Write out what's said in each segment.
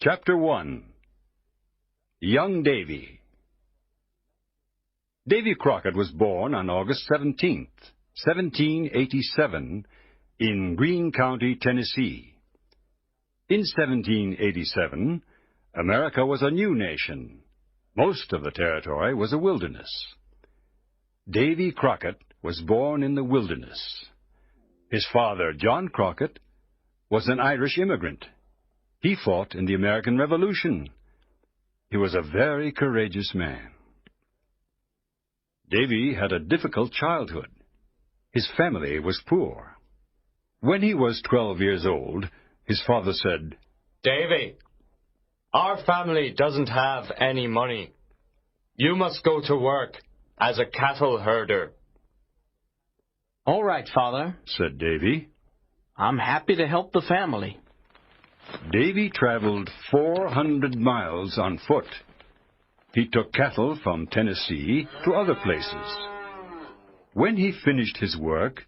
Chapter 1. Young Davy. Davy Crockett was born on August 17th, 1787, in Greene County, Tennessee. In 1787, America was a new nation. Most of the territory was a wilderness. Davy Crockett was born in the wilderness. His father, John Crockett, was an Irish immigrant. He fought in the American Revolution. He was a very courageous man. Davy had a difficult childhood. His family was poor. When he was 12 years old, his father said, "Davy, our family doesn't have any money. You must go to work as a cattle herder." "All right, Father," said Davy. "I'm happy to help the family." Davy traveled 400 miles on foot. He took cattle from Tennessee to other places. When he finished his work,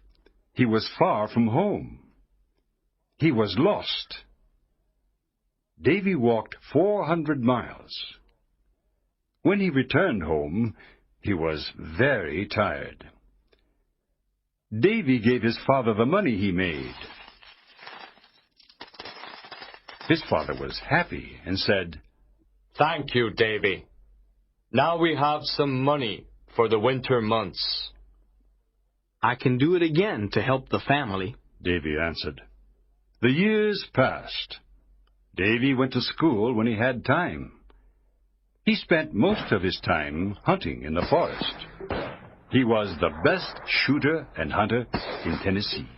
he was far from home. He was lost. Davy walked 400 miles. When he returned home, he was very tired. Davy gave his father the money he made. His father was happy and said, "Thank you, Davy. Now we have some money for the winter months." "I can do it again to help the family," Davy answered. The years passed. Davy went to school when he had time. He spent most of his time hunting in the forest. He was the best shooter and hunter in Tennessee.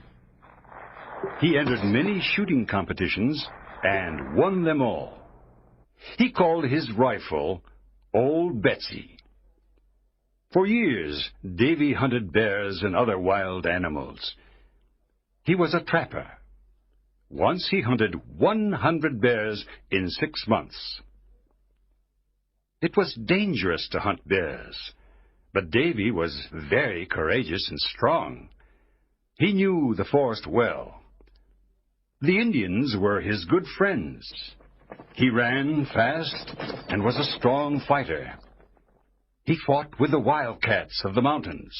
He entered many shooting competitions and won them all. He called his rifle Old Betsy. For years, Davy hunted bears and other wild animals. He was a trapper. Once he hunted 100 bears in 6 months. It was dangerous to hunt bears, but Davy was very courageous and strong. He knew the forest well. The Indians were his good friends. He ran fast and was a strong fighter. He fought with the wildcats of the mountains.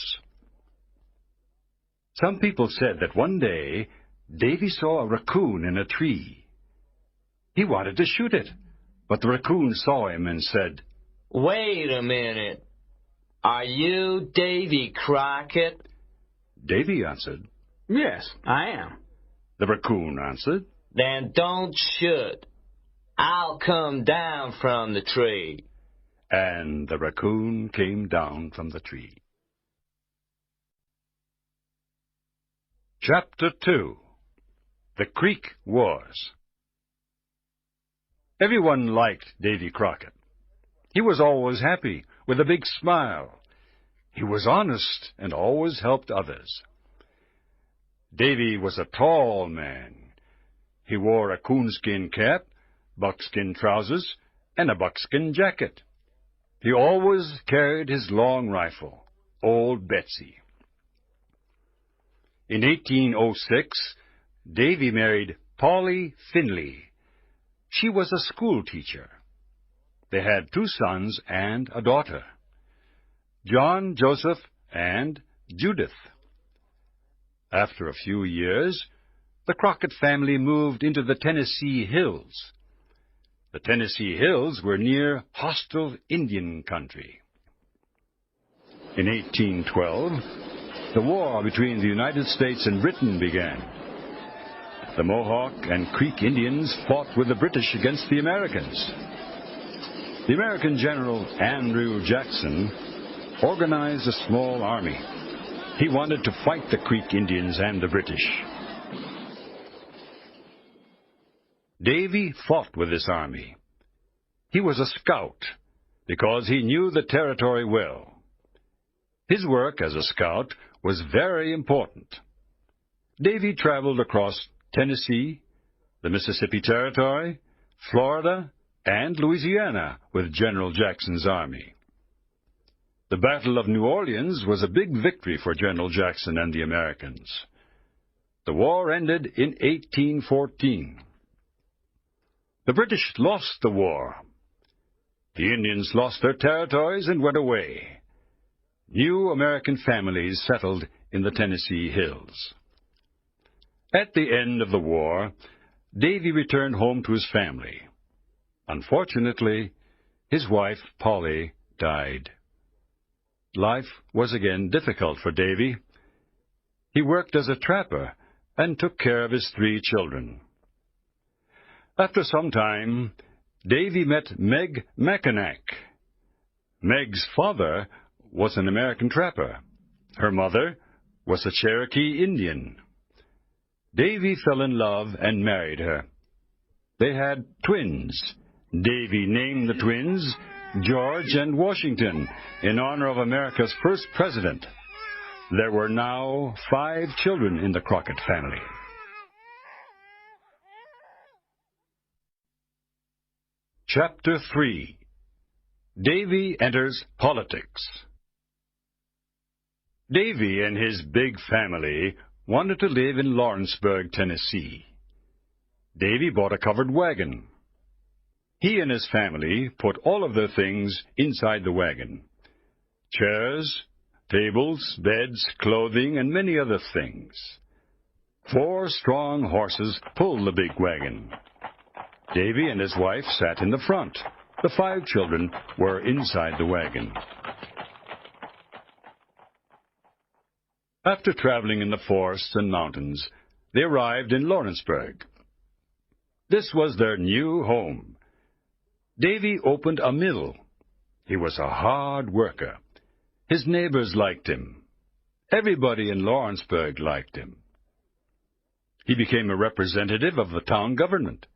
Some people said that one day Davy saw a raccoon in a tree. He wanted to shoot it, but the raccoon saw him and said, "Wait a minute. Are you Davy Crockett?" Davy answered, "Yes, I am." The raccoon answered, "Then don't shoot. I'll come down from the tree." And the raccoon came down from the tree. Chapter 2. The Creek Wars. Everyone liked Davy Crockett. He was always happy, with a big smile. He was honest and always helped others. Davy was a tall man. He wore a coonskin cap, buckskin trousers, and a buckskin jacket. He always carried his long rifle, Old Betsy. In 1806, Davy married Polly Finley. She was a school teacher. They had 2 sons and a daughter, John, Joseph, and Judith. After a few years, the Crockett family moved into the Tennessee Hills. The Tennessee Hills were near hostile Indian country. In 1812, the war between the United States and Britain began. The Mohawk and Creek Indians fought with the British against the Americans. The American General Andrew Jackson organized a small army. He wanted to fight the Creek Indians and the British. Davy fought with this army. He was a scout because he knew the territory well. His work as a scout was very important. Davy traveled across Tennessee, the Mississippi Territory, Florida, and Louisiana with General Jackson's army. The Battle of New Orleans was a big victory for General Jackson and the Americans. The war ended in 1814. The British lost the war. The Indians lost their territories and went away. New American families settled in the Tennessee hills. At the end of the war, Davy returned home to his family. Unfortunately, his wife, Polly, died. Life was again difficult for Davy. He worked as a trapper and took care of his 3 children. After some time, Davy met Meg Mackinac. Meg's father was an American trapper. Her mother was a Cherokee Indian. Davy fell in love and married her. They had twins. Davy named the twins George and Washington in honor of America's first president. There were now 5 children in the Crockett family. Chapter 3. Davy enters politics. Davy and his big family wanted to live in Lawrenceburg, Tennessee. Davy bought a covered wagon. He and his family put all of their things inside the wagon: chairs, tables, beds, clothing, and many other things. 4 strong horses pulled the big wagon. Davy and his wife sat in the front. The 5 children were inside the wagon. After traveling in the forests and mountains, they arrived in Lawrenceburg. This was their new home. Davy opened a mill. He was a hard worker. His neighbors liked him. Everybody in Lawrenceburg liked him. He became a representative of the town government.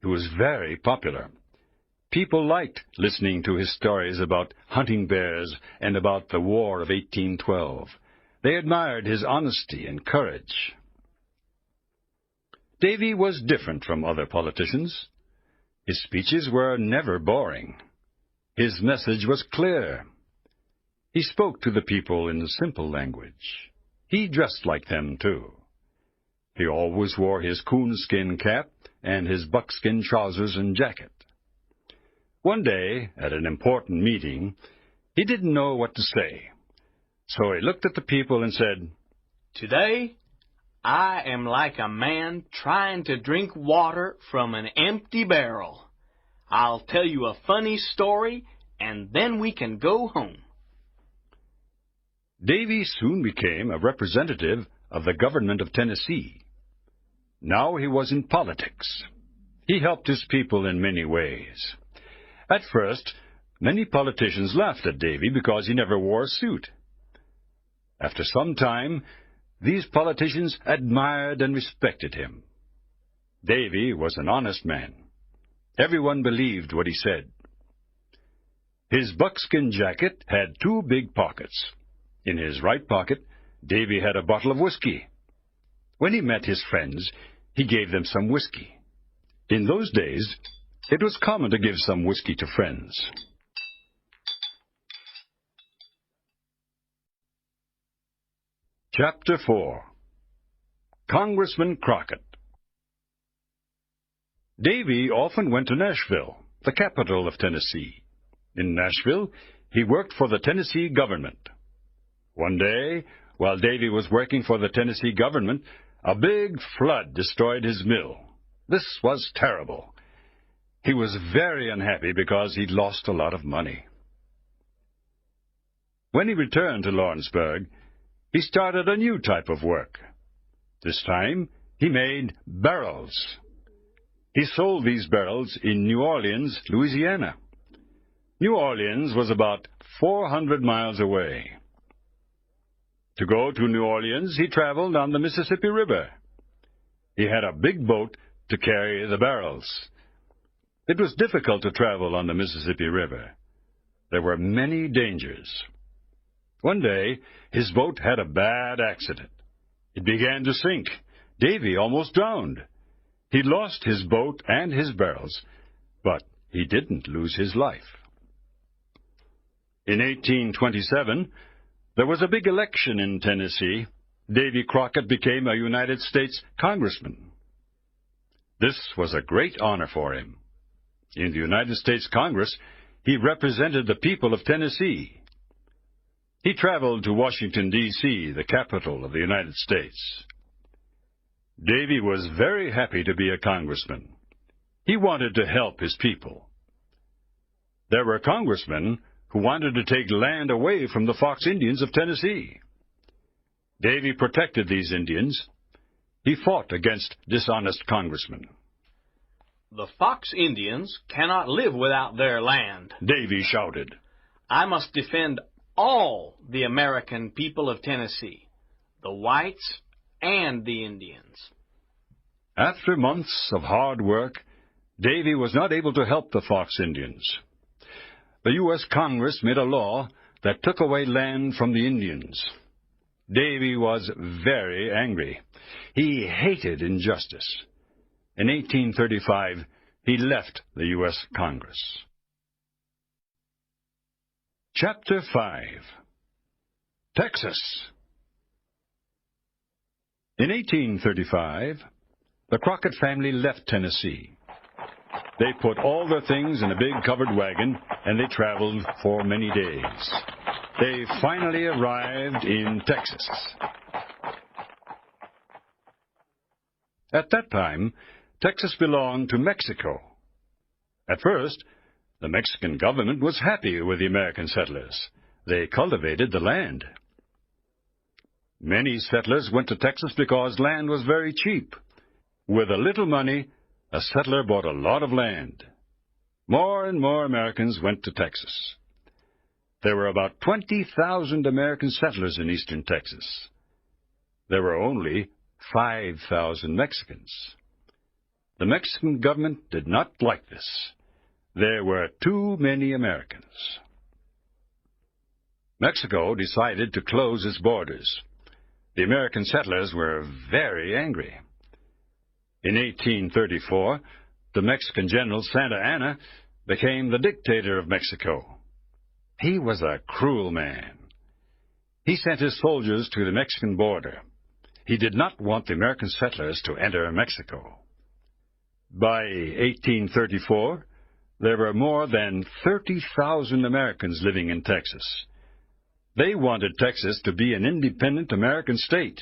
He was very popular. People liked listening to his stories about hunting bears and about the War of 1812. They admired his honesty and courage. Davy was different from other politicians. His speeches were never boring. His message was clear. He spoke to the people in a simple language. He dressed like them, too. He always wore his coonskin cap and his buckskin trousers and jacket. One day, at an important meeting, he didn't know what to say. So he looked at the people and said, "Today, I am like a man trying to drink water from an empty barrel. I'll tell you a funny story, and then we can go home." Davy soon became a representative of the government of Tennessee. Now he was in politics. He helped his people in many ways. At first, many politicians laughed at Davy because he never wore a suit. After some time, these politicians admired and respected him. Davy was an honest man. Everyone believed what he said. His buckskin jacket had 2 big pockets. In his right pocket, Davy had a bottle of whiskey. When he met his friends, he gave them some whiskey. In those days, it was common to give some whiskey to friends. Chapter 4. Congressman Crockett. Davy often went to Nashville, the capital of Tennessee. In Nashville, he worked for the Tennessee government. One day, while Davy was working for the Tennessee government, a big flood destroyed his mill. This was terrible. He was very unhappy because he'd lost a lot of money. When he returned to Lawrenceburg, he started a new type of work. This time, he made barrels. He sold these barrels in New Orleans, Louisiana. New Orleans was about 400 miles away. To go to New Orleans, he traveled on the Mississippi River. He had a big boat to carry the barrels. It was difficult to travel on the Mississippi River. There were many dangers. One day, his boat had a bad accident. It began to sink. Davy almost drowned. He lost his boat and his barrels, but he didn't lose his life. In 1827, there was a big election in Tennessee. Davy Crockett became a United States congressman. This was a great honor for him. In the United States Congress, he represented the people of Tennessee. He traveled to Washington, D.C., the capital of the United States. Davy was very happy to be a congressman. He wanted to help his people. There were congressmen who wanted to take land away from the Fox Indians of Tennessee. Davy protected these Indians. He fought against dishonest congressmen. The Fox Indians cannot live without their land, Davy shouted. I must defend all the American people of Tennessee, the whites and the Indians. After months of hard work, Davy was not able to help the Fox Indians. The U.S. Congress made a law that took away land from the Indians. Davy was very angry. He hated injustice. In 1835, he left the U.S. Congress. Chapter 5. Texas. In 1835, the Crockett family left Tennessee. They put all their things in a big covered wagon, and they traveled for many days. They finally arrived in Texas. At that time, Texas belonged to Mexico. At first, the Mexican government was happy with the American settlers. They cultivated the land. Many settlers went to Texas because land was very cheap. With a little money, a settler bought a lot of land. More and more Americans went to Texas. There were about 20,000 American settlers in eastern Texas. There were only 5,000 Mexicans. The Mexican government did not like this. There were too many Americans. Mexico decided to close its borders. The American settlers were very angry. In 1834, the Mexican general Santa Anna became the dictator of Mexico. He was a cruel man. He sent his soldiers to the Mexican border. He did not want the American settlers to enter Mexico. By 1834, there were more than 30,000 Americans living in Texas. They wanted Texas to be an independent American state.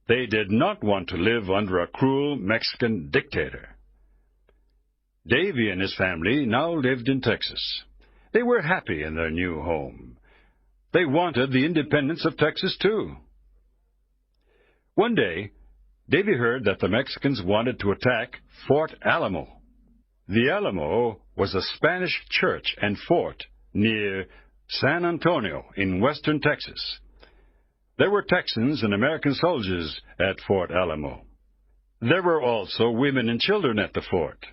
They did not want to live under a cruel Mexican dictator. Davy and his family now lived in Texas. They were happy in their new home. They wanted the independence of Texas, too. One day, Davy heard that the Mexicans wanted to attack Fort Alamo. The Alamo was a Spanish church and fort near San Antonio in western Texas. There were Texans and American soldiers at Fort Alamo. There were also women and children at the fort.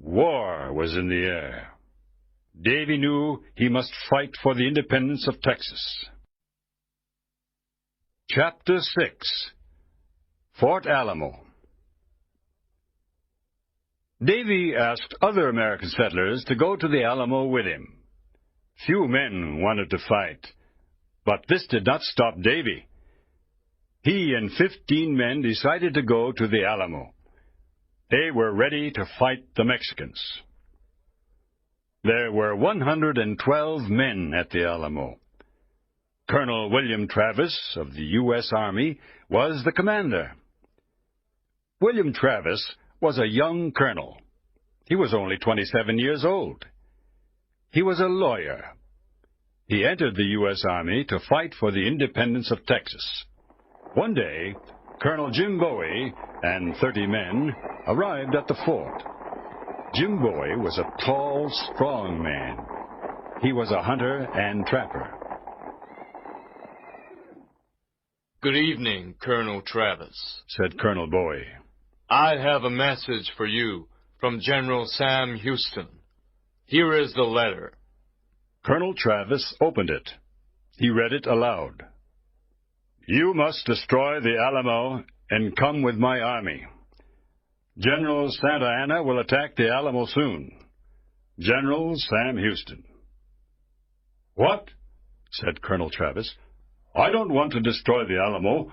War was in the air. Davy knew he must fight for the independence of Texas. Chapter 6. Fort Alamo. Davy asked other American settlers to go to the Alamo with him. Few men wanted to fight, but this did not stop Davy. He and 15 men decided to go to the Alamo. They were ready to fight the Mexicans. There were 112 men at the Alamo. Colonel William Travis of the U.S. Army was the commander. William Travis was a young colonel. He was only 27 years old. He was a lawyer. He entered the U.S. Army to fight for the independence of Texas. One day, Colonel Jim Bowie and 30 men arrived at the fort. Jim Bowie was a tall, strong man. He was a hunter and trapper. Good evening, Colonel Travis, said Colonel Bowie. I have a message for you from General Sam Houston. Here is the letter. Colonel Travis opened it. He read it aloud. You must destroy the Alamo and come with my army. General Santa Anna will attack the Alamo soon. General Sam Houston. What? Said Colonel Travis. I don't want to destroy the Alamo.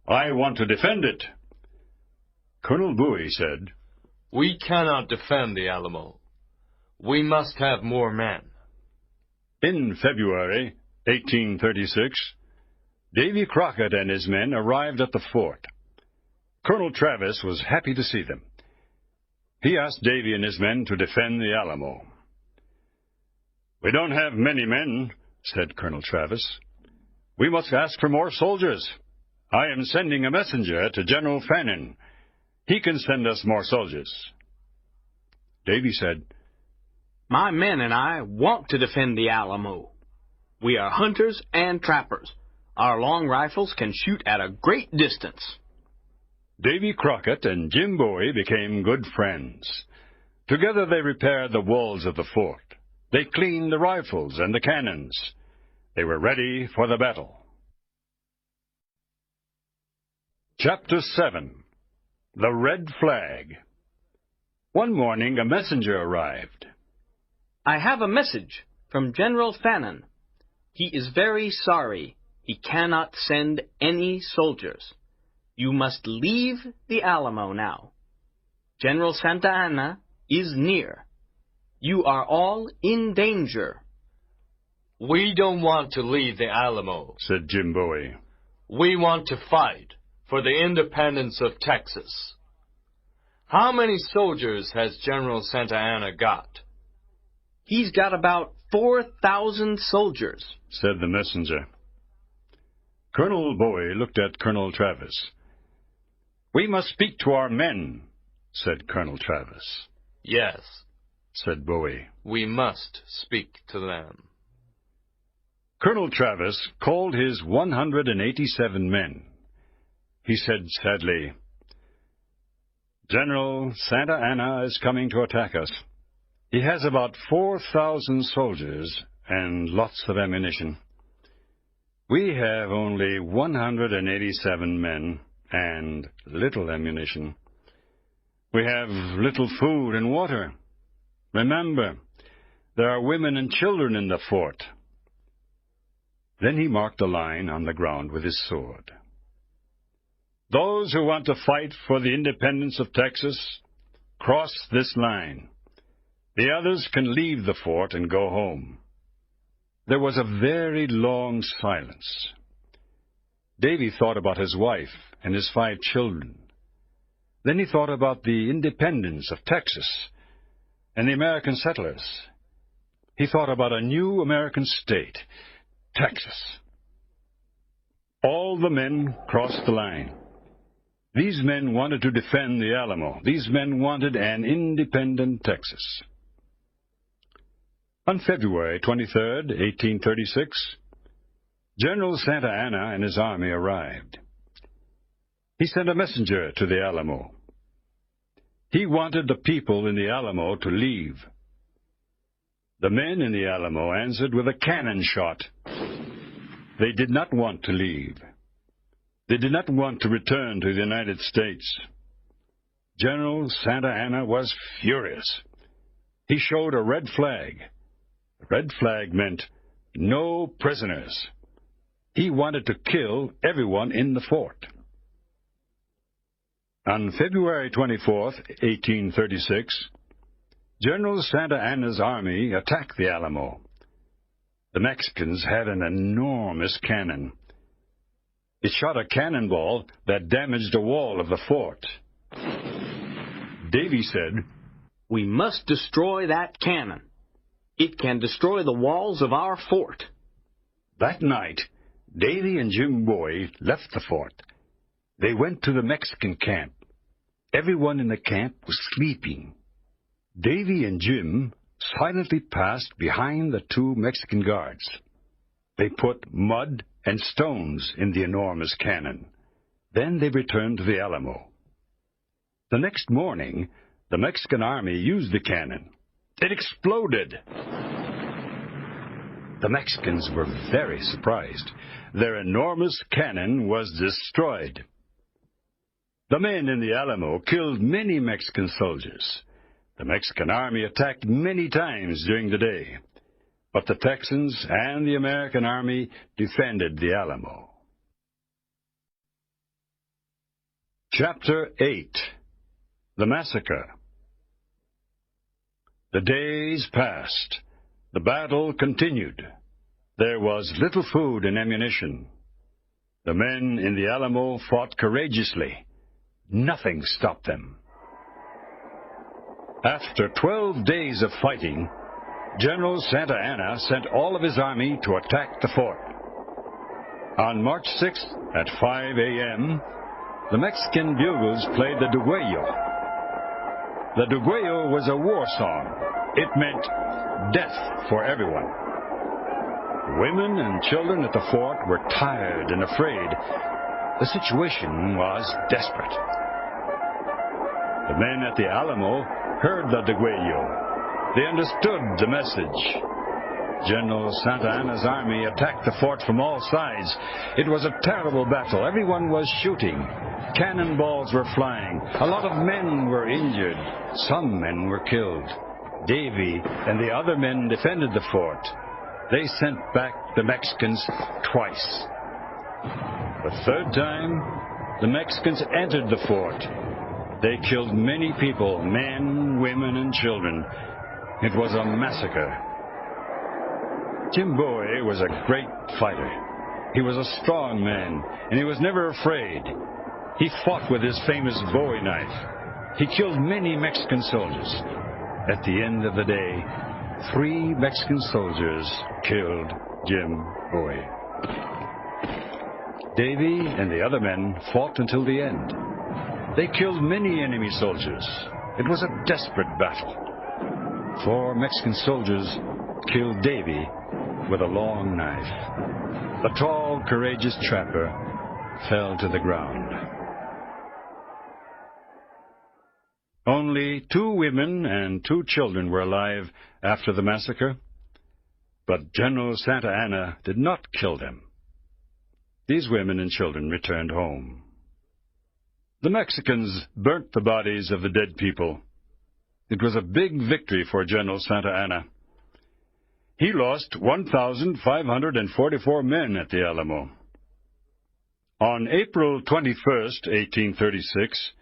I want to defend it. Colonel Bowie said, "We cannot defend the Alamo. We must have more men." In February 1836, Davy Crockett and his men arrived at the fort. Colonel Travis was happy to see them. He asked Davy and his men to defend the Alamo. "We don't have many men," said Colonel Travis. "We must ask for more soldiers. I am sending a messenger to General Fannin. He can send us more soldiers." Davy said, My men and I want to defend the Alamo. We are hunters and trappers. Our long rifles can shoot at a great distance. Davy Crockett and Jim Bowie became good friends. Together they repaired the walls of the fort. They cleaned the rifles and the cannons. They were ready for the battle. Chapter 7. The Red Flag. One morning a messenger arrived. I have a message from General Fannin. He is very sorry. He cannot send any soldiers. You must leave the Alamo now. General Santa Anna is near. You are all in danger. "We don't want to leave the Alamo," said Jim Bowie. "We want to fight for the independence of Texas." "How many soldiers has General Santa Anna got?" He's got about 4,000 soldiers, said the messenger. Colonel Bowie looked at Colonel Travis. "We must speak to our men," said Colonel Travis. "Yes," said Bowie. "We must speak to them." Colonel Travis called his 187 men. He said sadly, "General Santa Anna is coming to attack us. He has about 4,000 soldiers and lots of ammunition. We have only 187 men and little ammunition. We have little food and water. Remember, there are women and children in the fort." Then he marked a line on the ground with his sword. "Those who want to fight for the independence of Texas, cross this line. The others can leave the fort and go home." There was a very long silence. Davy thought about his wife and his 5 children. Then he thought about the independence of Texas and the American settlers. He thought about a new American state, Texas. All the men crossed the line. These men wanted to defend the Alamo. These men wanted an independent Texas. On February 23rd, 1836, General Santa Anna and his army arrived. He sent a messenger to the Alamo. He wanted the people in the Alamo to leave. The men in the Alamo answered with a cannon shot. They did not want to leave. They did not want to return to the United States. General Santa Anna was furious. He showed a red flag. The red flag meant no prisoners. He wanted to kill everyone in the fort. On February 24th, 1836, General Santa Anna's army attacked the Alamo. The Mexicans had an enormous cannon. It shot a cannonball that damaged a wall of the fort. Davy said, "We must destroy that cannon. It can destroy the walls of our fort." That night, Davy and Jim Bowie left the fort. They went to the Mexican camp. Everyone in the camp was sleeping. Davy and Jim silently passed behind the 2 Mexican guards. They put mud and stones in the enormous cannon. Then they returned to the Alamo. The next morning, the Mexican army used the cannon. It exploded. The Mexicans were very surprised. Their enormous cannon was destroyed. The men in the Alamo killed many Mexican soldiers. The Mexican army attacked many times during the day, but the Texans and the American army defended the Alamo. Chapter 8. The Massacre. The days passed. The battle continued. There was little food and ammunition. The men in the Alamo fought courageously. Nothing stopped them. After 12 days of fighting, General Santa Anna sent all of his army to attack the fort. On March 6th at 5 a.m., the Mexican bugles played the Duguello. The Duguello was a war song. It meant death for everyone. Women and children at the fort were tired and afraid. The situation was desperate. The men at the Alamo heard the Duguello. They understood the message. General Santa Anna's army attacked the fort from all sides. It was a terrible battle. Everyone was shooting. Cannonballs were flying. A lot of men were injured. Some men were killed. Davy and the other men defended the fort. They sent back the Mexicans twice. The third time, the Mexicans entered the fort. They killed many people, men, women, and children. It was a massacre. Jim Bowie was a great fighter. He was a strong man, and he was never afraid. He fought with his famous Bowie knife. He killed many Mexican soldiers. At the end of the day, 3 Mexican soldiers killed Jim Bowie. Davy and the other men fought until the end. They killed many enemy soldiers. It was a desperate battle. 4 Mexican soldiers killed Davy with a long knife. The tall, courageous trapper fell to the ground. Only 2 women and 2 children were alive after the massacre, but General Santa Anna did not kill them. These women and children returned home. The Mexicans burnt the bodies of the dead people. It was a big victory for General Santa Anna. He lost 1,544 men at the Alamo. On April 21st, 1836,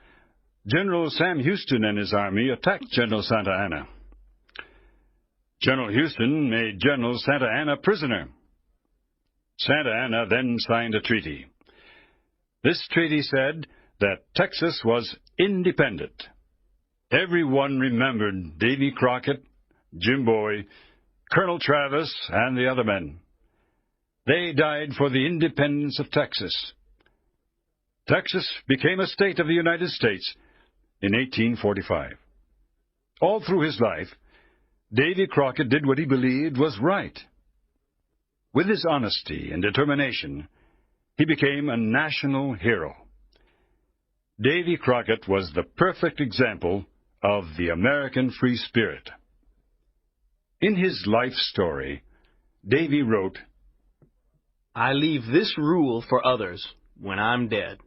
General Sam Houston and his army attacked General Santa Anna. General Houston made General Santa Anna prisoner. Santa Anna then signed a treaty. This treaty said that Texas was independent. Everyone remembered Davy Crockett, Jim Bowie, Colonel Travis, and the other men. They died for the independence of Texas. Texas became a state of the United States in 1845. All through his life, Davy Crockett did what he believed was right. With his honesty and determination, he became a national hero. Davy Crockett was the perfect example of the American free spirit. In his life story, Davy wrote, I leave this rule for others when I'm dead.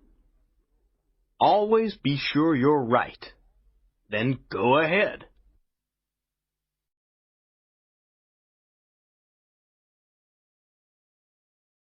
Always be sure you're right. Then go ahead.